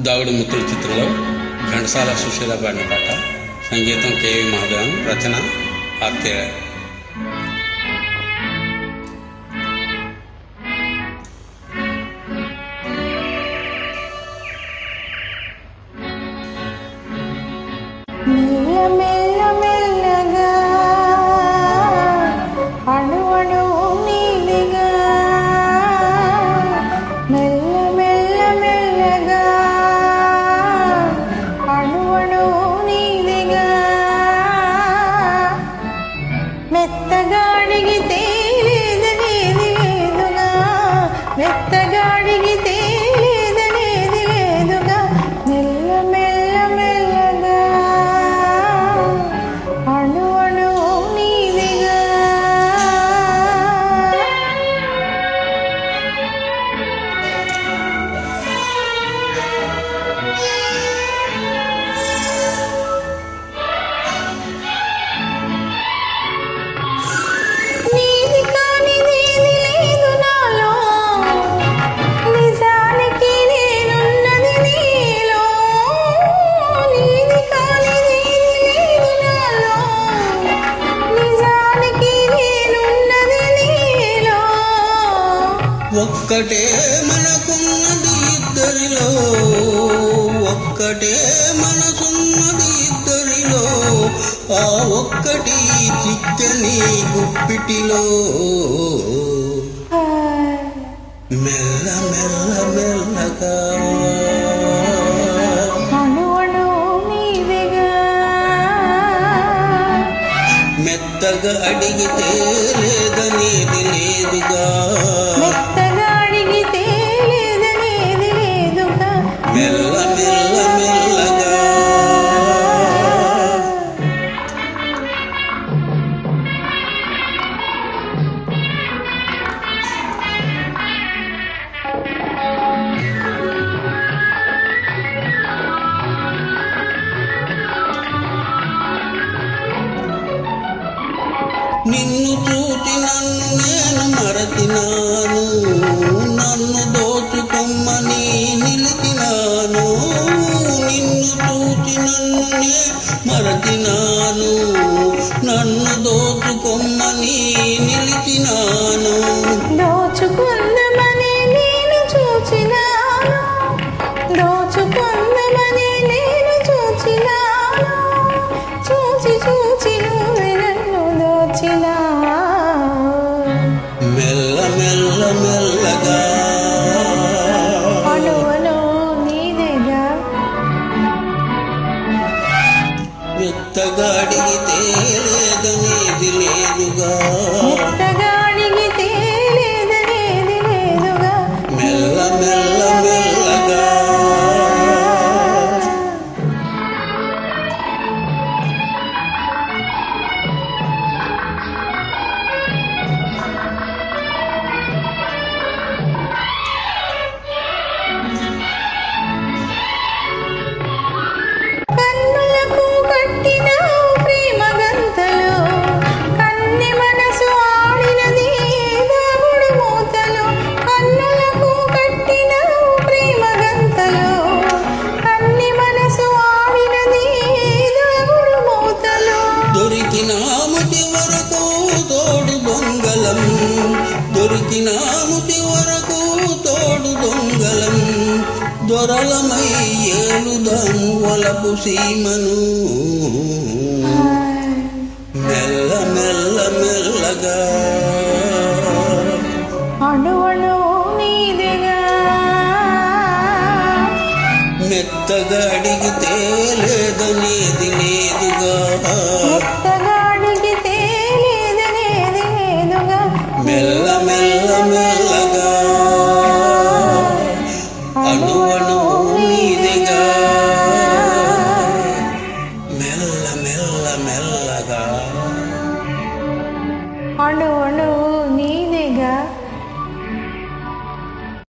దాగుడు ముత్తుల చిత్రంలో ఘంటసాల సుశీల పాడిన పాట. సంగీతం కెవి మహాదేవన్, రచన ఆర్కే. ఒక్కటే మనకున్నది ఇద్దరిలో, ఒక్కటే మనకున్నది ఇద్దరిలో, ఆ ఒక్కటి చిక్కని గుప్పిటిలో మెల్ల మెల్ల మెల్లగా మెత్తగా అడిగితే లేదనేది లేదుగా, మెల్ల మెల్ల మెల్లగా నిన్ను చూచి నన్ను నేను మరచినాను, నన్ను దోచుకొమ్మని నిలిచినాను, నిన్ను చూచి నన్ను నే మరచినాను, నన్ను దోచుకొమ్మని నిలిచినాను, దోచుకుందమని నేను చూచినాను, దోచుకుందమని నేను చూచినాను, చూచి చూచి నువ్వే నన్ను దోచినా మెల్ల మెల్ల మెల్లగా అణువను నీదేగా, మెత్తగా అడిగితే లేదనేది లేదుగా, మెత్తగా అడిగితే లేదనేది లేదుగా, మెల్ల మెల్ల మెల్లగా కన్నులకు కట్టిన ప్రేమ గంతలు, కన్నె మనసు ఆడినది దాగుడు మూతలు, కన్నులకు కట్టిన ప్రేమ గంతలు, కన్నె మనసు ఆడినది దాగుడు మూతలు, దొరికినాము చివరకు తోడు దొంగలం, దొరికినాము చివరకు తోడు దొంగలం, దొరలమై ఏలుదాము వలపు సీమను మెల్ల మెల్ల మెల్లగా అణువణు నీదేగా, మెత్తగా